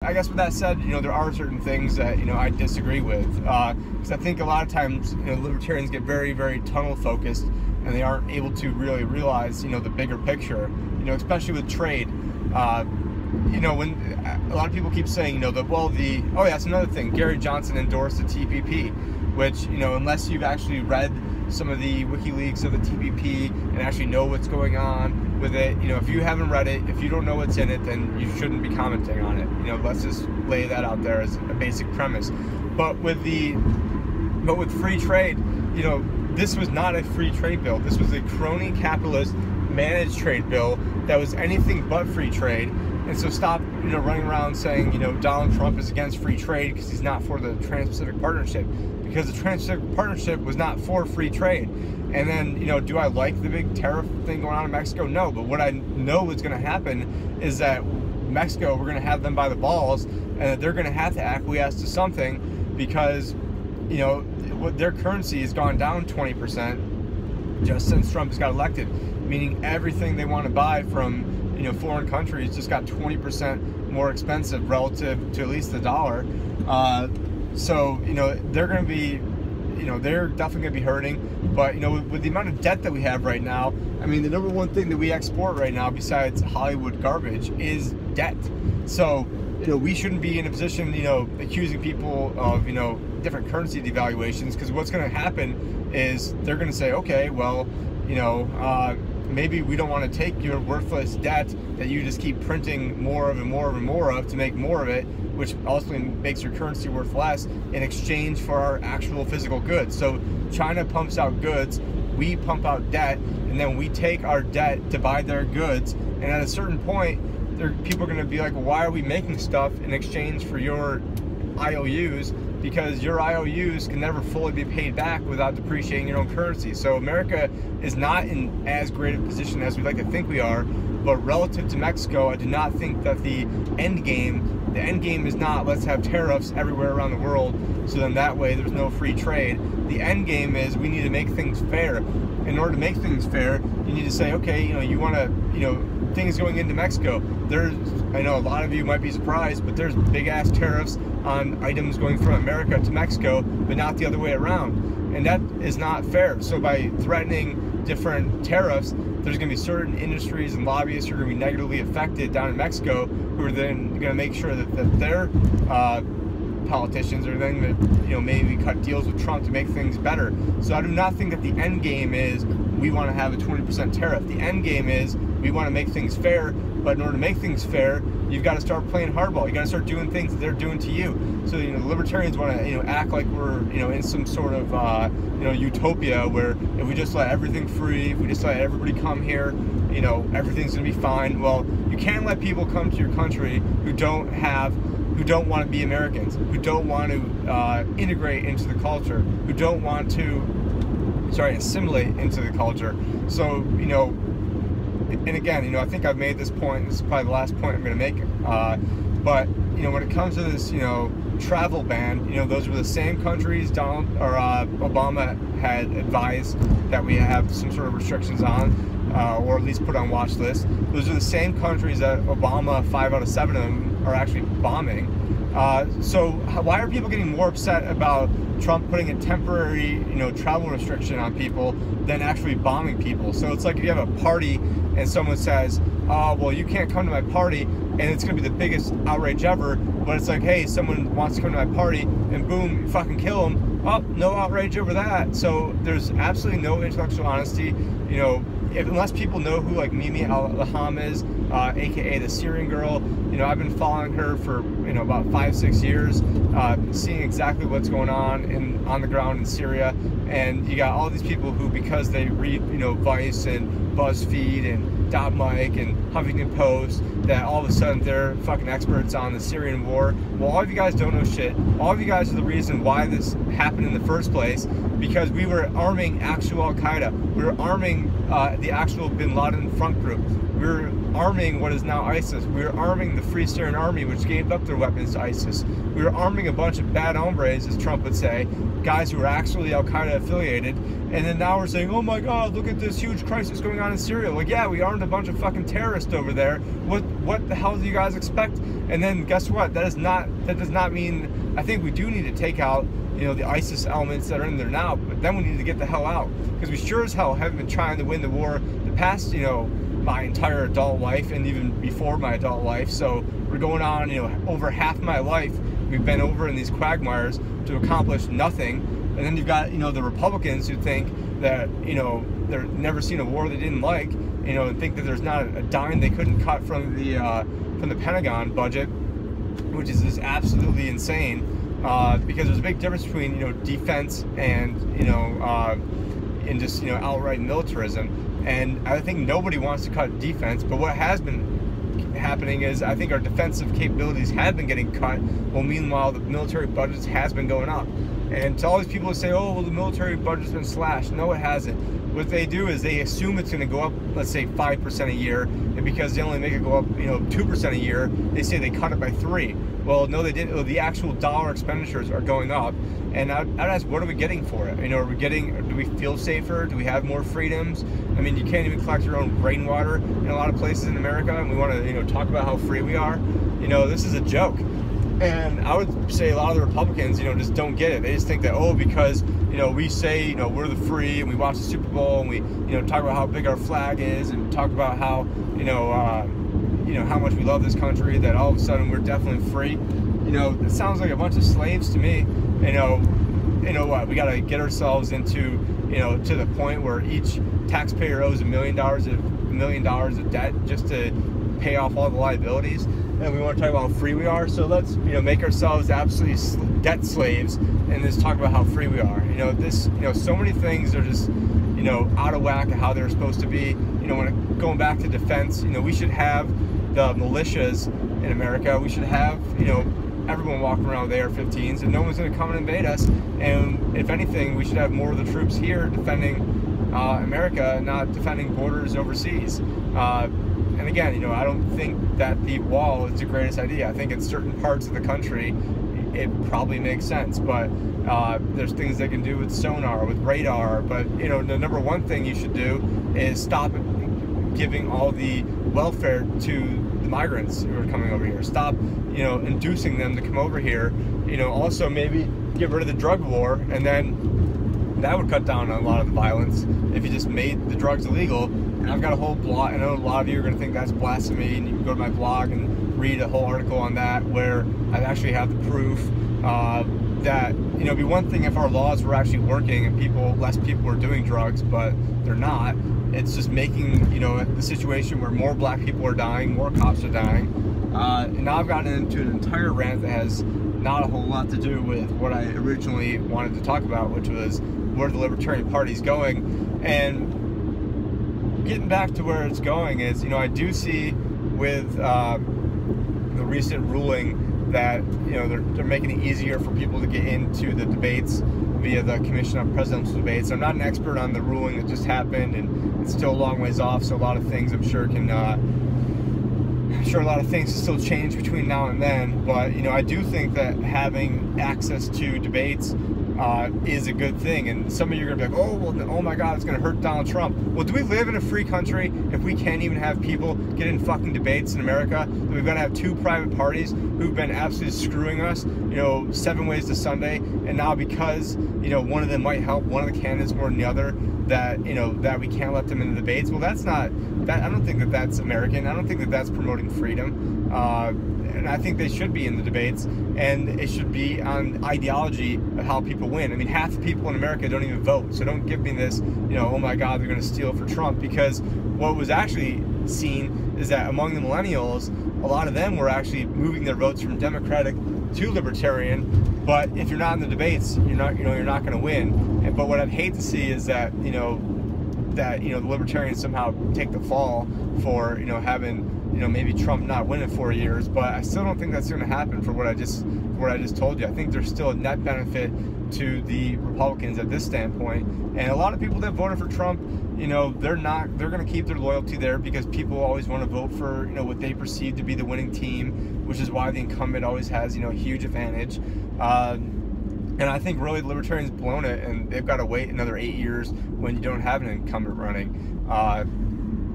I guess with that said, there are certain things that, I disagree with. Because I think a lot of times, libertarians get very, very tunnel focused, and they aren't able to really realize, the bigger picture, especially with trade. When a lot of people keep saying, oh yeah, that's another thing. Gary Johnson endorsed the TPP, which, unless you've actually read some of the WikiLeaks of the TPP and actually know what's going on with it, if you haven't read it, if you don't know what's in it, then you shouldn't be commenting on it. Let's just lay that out there as a basic premise. But with free trade, this was not a free trade bill. This was a crony capitalist managed trade bill that was anything but free trade. And so stop, running around saying, Donald Trump is against free trade because he's not for the Trans-Pacific Partnership, because the Trans-Pacific Partnership was not for free trade. And then, do I like the big tariff thing going on in Mexico? No, but what I know is going to happen is that Mexico, we're going to have them by the balls, and that they're going to have to acquiesce to something, because, their currency has gone down 20% just since Trump has got elected, meaning everything they want to buy from foreign countries just got 20% more expensive relative to at least the dollar. So they're going to be, they're definitely going to be hurting. But with the amount of debt that we have right now, I mean, the number one thing that we export right now, besides Hollywood garbage, is debt. So we shouldn't be in a position, accusing people of different currency devaluations, because what's going to happen is they're going to say, okay, well, maybe we don't want to take your worthless debt that you just keep printing more of and more of and more of to make more of it, which ultimately makes your currency worth less, in exchange for our actual physical goods. So China pumps out goods, we pump out debt, and then we take our debt to buy their goods. And at a certain point, people are going to be like, well, why are we making stuff in exchange for your IOUs? Because your IOUs can never fully be paid back without depreciating your own currency. So America is not in as great a position as we'd like to think we are, but relative to Mexico, I do not think that the end game is not let's have tariffs everywhere around the world, so then that way there's no free trade. The end game is we need to make things fair. In order to make things fair, you need to say, okay, you want to, things going into Mexico, I know a lot of you might be surprised, but there's big ass tariffs on items going from America to Mexico, but not the other way around. And that is not fair. So by threatening different tariffs, there's going to be certain industries and lobbyists who are going to be negatively affected down in Mexico, who are then going to make sure that their politicians are then going to, maybe cut deals with Trump to make things better. So I do not think that the end game is we want to have a 20% tariff. The end game is we want to make things fair, but in order to make things fair, you've got to start playing hardball. You got to start doing things that they're doing to you. So the libertarians want to act like we're in some sort of utopia where if we just let everything free, if we just let everybody come here, everything's gonna be fine. Well, you can't let people come to your country who don't want to be Americans, who don't want to integrate into the culture, who don't want to assimilate into the culture. So and again, I think I've made this point. This is probably the last point I'm going to make. But when it comes to this, travel ban, those were the same countries Obama had advised that we have some sort of restrictions on, or at least put on watch list. Those are the same countries that Obama, 5 out of 7 of them, are actually bombing. So why are people getting more upset about Trump putting a temporary, travel restriction on people than actually bombing people? So it's like if you have a party and someone says, oh, well, you can't come to my party, and it's going to be the biggest outrage ever, but it's like, hey, someone wants to come to my party, and boom, you fucking kill them. Oh, no outrage over that. So there's absolutely no intellectual honesty, unless people know who like Mimi Al-Laham is, aka the Syrian girl. I've been following her for about 5-6 years, seeing exactly what's going on the ground in Syria. And you got all these people who, because they read Vice and BuzzFeed and Mike and Huffington Post, that all of a sudden they're fucking experts on the Syrian war. Well, all of you guys don't know shit. All of you guys are the reason why this happened in the first place, because we were arming actual Al-Qaeda. We were arming the actual Bin Laden front group. We were arming what is now ISIS. We were arming the Free Syrian Army, which gave up their weapons to ISIS. We were arming a bunch of bad hombres, as Trump would say, guys who were actually Al-Qaeda affiliated. And then now we're saying, oh my God, look at this huge crisis going on in Syria. Like, yeah, we armed a bunch of fucking terrorists over there. What the hell do you guys expect? And then guess what? That does not mean, I think we do need to take out, you know, the ISIS elements that are in there now, but then we need to get the hell out, because we sure as hell haven't been trying to win the war the past, you know, my entire adult life and even before my adult life. So we're going on, you know, over half my life we've been over in these quagmires to accomplish nothing. And then you've got, you know, the Republicans who think that, you know, they've never seen a war they didn't like, you know, and think that there's not a dime they couldn't cut from the Pentagon budget, which is just absolutely insane. Because there's a big difference between, you know, defense and, you know, and just, you know, outright militarism. And I think nobody wants to cut defense, but what has been happening is I think our defensive capabilities have been getting cut, while meanwhile the military budgets has been going up. And to all these people who say, oh, well, the military budget's been slashed. No, it hasn't. What they do is they assume it's going to go up, let's say 5% a year, and because they only make it go up, you know, 2% a year, they say they cut it by 3%. Well, no, they didn't. The actual dollar expenditures are going up, and I'd ask, what are we getting for it? You know, do we feel safer? Do we have more freedoms? I mean, you can't even collect your own rainwater in a lot of places in America, and we want to, you know, talk about how free we are. You know, this is a joke. And I would say a lot of the Republicans, you know, just don't get it. They just think that, oh, because, you know, we say, you know, we're the free, and we watch the Super Bowl, and we, you know, talk about how big our flag is, and talk about how, you know, how much we love this country, that all of a sudden we're definitely free. You know, it sounds like a bunch of slaves to me. You know what? We got to get ourselves into, you know, to the point where each taxpayer owes $1 million of debt just to pay off all the liabilities. And we want to talk about how free we are. So let's, you know, make ourselves absolutely debt slaves and just talk about how free we are. You know, this, you know, so many things are just, you know, out of whack of how they're supposed to be. You know, going back to defense, you know, we should have the militias in America. We should have, you know, everyone walking around with AR-15s, and no one's going to come and invade us. And if anything, we should have more of the troops here defending America, not defending borders overseas. And again, you know, I don't think that the wall is the greatest idea. I think in certain parts of the country, it probably makes sense, but there's things they can do with sonar, with radar. But, you know, the number one thing you should do is stop giving all the welfare to the migrants who are coming over here. Stop, you know, inducing them to come over here. You know, also maybe get rid of the drug war, and then that would cut down on a lot of the violence if you just made the drugs illegal. And I've got a whole blog. I know a lot of you are going to think that's blasphemy, and you can go to my blog and read a whole article on that where I actually have the proof that, you know, it'd be one thing if our laws were actually working and less people were doing drugs, but they're not. It's just making, you know, the situation where more black people are dying, more cops are dying. And now I've gotten into an entire rant that has not a whole lot to do with what I originally wanted to talk about, which was where the Libertarian Party's going. And getting back to where it's going is, you know, I do see with the recent ruling that, you know, they're making it easier for people to get into the debates via the Commission on Presidential Debates. I'm not an expert on the ruling that just happened, and it's still a long ways off, so a lot of things I'm sure a lot of things can still change between now and then. But, you know, I do think that having access to debates is a good thing. And some of you are going to be like, oh, well, oh my God, it's going to hurt Donald Trump. Well, do we live in a free country if we can't even have people get in fucking debates in America? We've got to have two private parties who've been absolutely screwing us, you know, 7 ways to Sunday. And now because, you know, one of them might help one of the candidates more than the other, that, you know, that we can't let them in the debates. Well, that's not, that, I don't think that that's American. I don't think that that's promoting freedom. And I think they should be in the debates, and it should be on ideology of how people win. I mean, half the people in America don't even vote, so don't give me this, you know, oh my God, they're going to steal for Trump, because what was actually seen is that among the millennials, a lot of them were actually moving their votes from Democratic to Libertarian. But if you're not in the debates, you're not going to win. But what I'd hate to see is that, the Libertarians somehow take the fall for, you know, having, maybe Trump not winning 4 years, but I still don't think that's going to happen for what I just told you. I think there's still a net benefit to the Republicans at this standpoint, and a lot of people that voted for Trump, they're going to keep their loyalty there because people always want to vote for what they perceive to be the winning team, which is why the incumbent always has a huge advantage. And I think really the Libertarians blown it, and they've got to wait another 8 years when you don't have an incumbent running.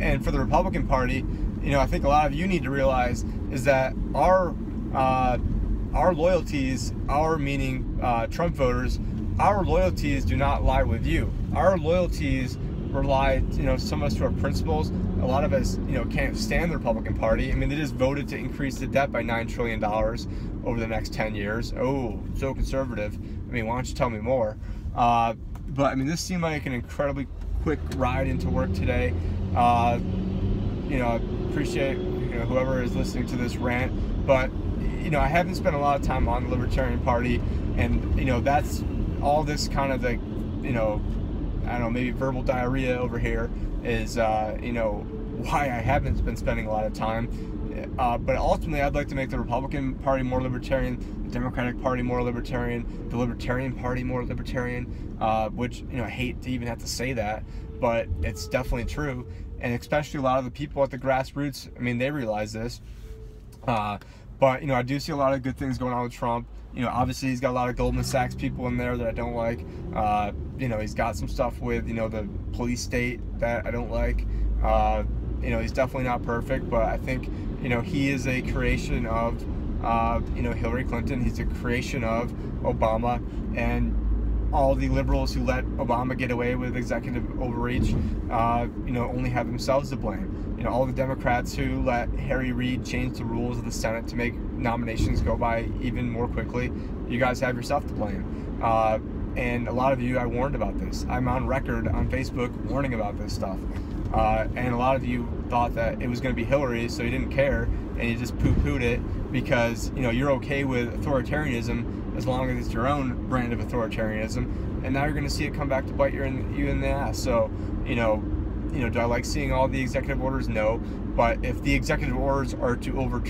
And for the Republican Party, I think a lot of you need to realize is that our loyalties, meaning Trump voters, our loyalties do not lie with you. Our loyalties rely, some of us to our principles. A lot of us, can't stand the Republican Party. I mean, they just voted to increase the debt by $9 trillion over the next 10 years. Oh, so conservative. I mean, why don't you tell me more? But I mean, this seemed like an incredibly quick ride into work today. I appreciate whoever is listening to this rant, but I haven't spent a lot of time on the Libertarian Party, and that's all this kind of like I don't know, maybe verbal diarrhea over here is why I haven't been spending a lot of time. But ultimately, I'd like to make the Republican Party more libertarian, the Democratic Party more libertarian, the Libertarian Party more libertarian, which I hate to even have to say that, but it's definitely true. And especially a lot of the people at the grassroots, I mean, they realize this. But I do see a lot of good things going on with Trump. Obviously he's got a lot of Goldman Sachs people in there that I don't like. He's got some stuff with the police state that I don't like. He's definitely not perfect, but I think he is a creation of Hillary Clinton. He's a creation of Obama, and all the liberals who let Obama get away with executive overreach, only have themselves to blame. All the Democrats who let Harry Reid change the rules of the Senate to make nominations go by even more quickly, you guys have yourself to blame. And a lot of you, I warned about this. I'm on record on Facebook warning about this stuff. And a lot of you thought that it was going to be Hillary, so you didn't care, and you just poo-pooed it because, you're okay with authoritarianism as long as it's your own brand of authoritarianism, and now you're going to see it come back to bite you in the ass. So, do I like seeing all the executive orders? No. But if the executive orders are to overturn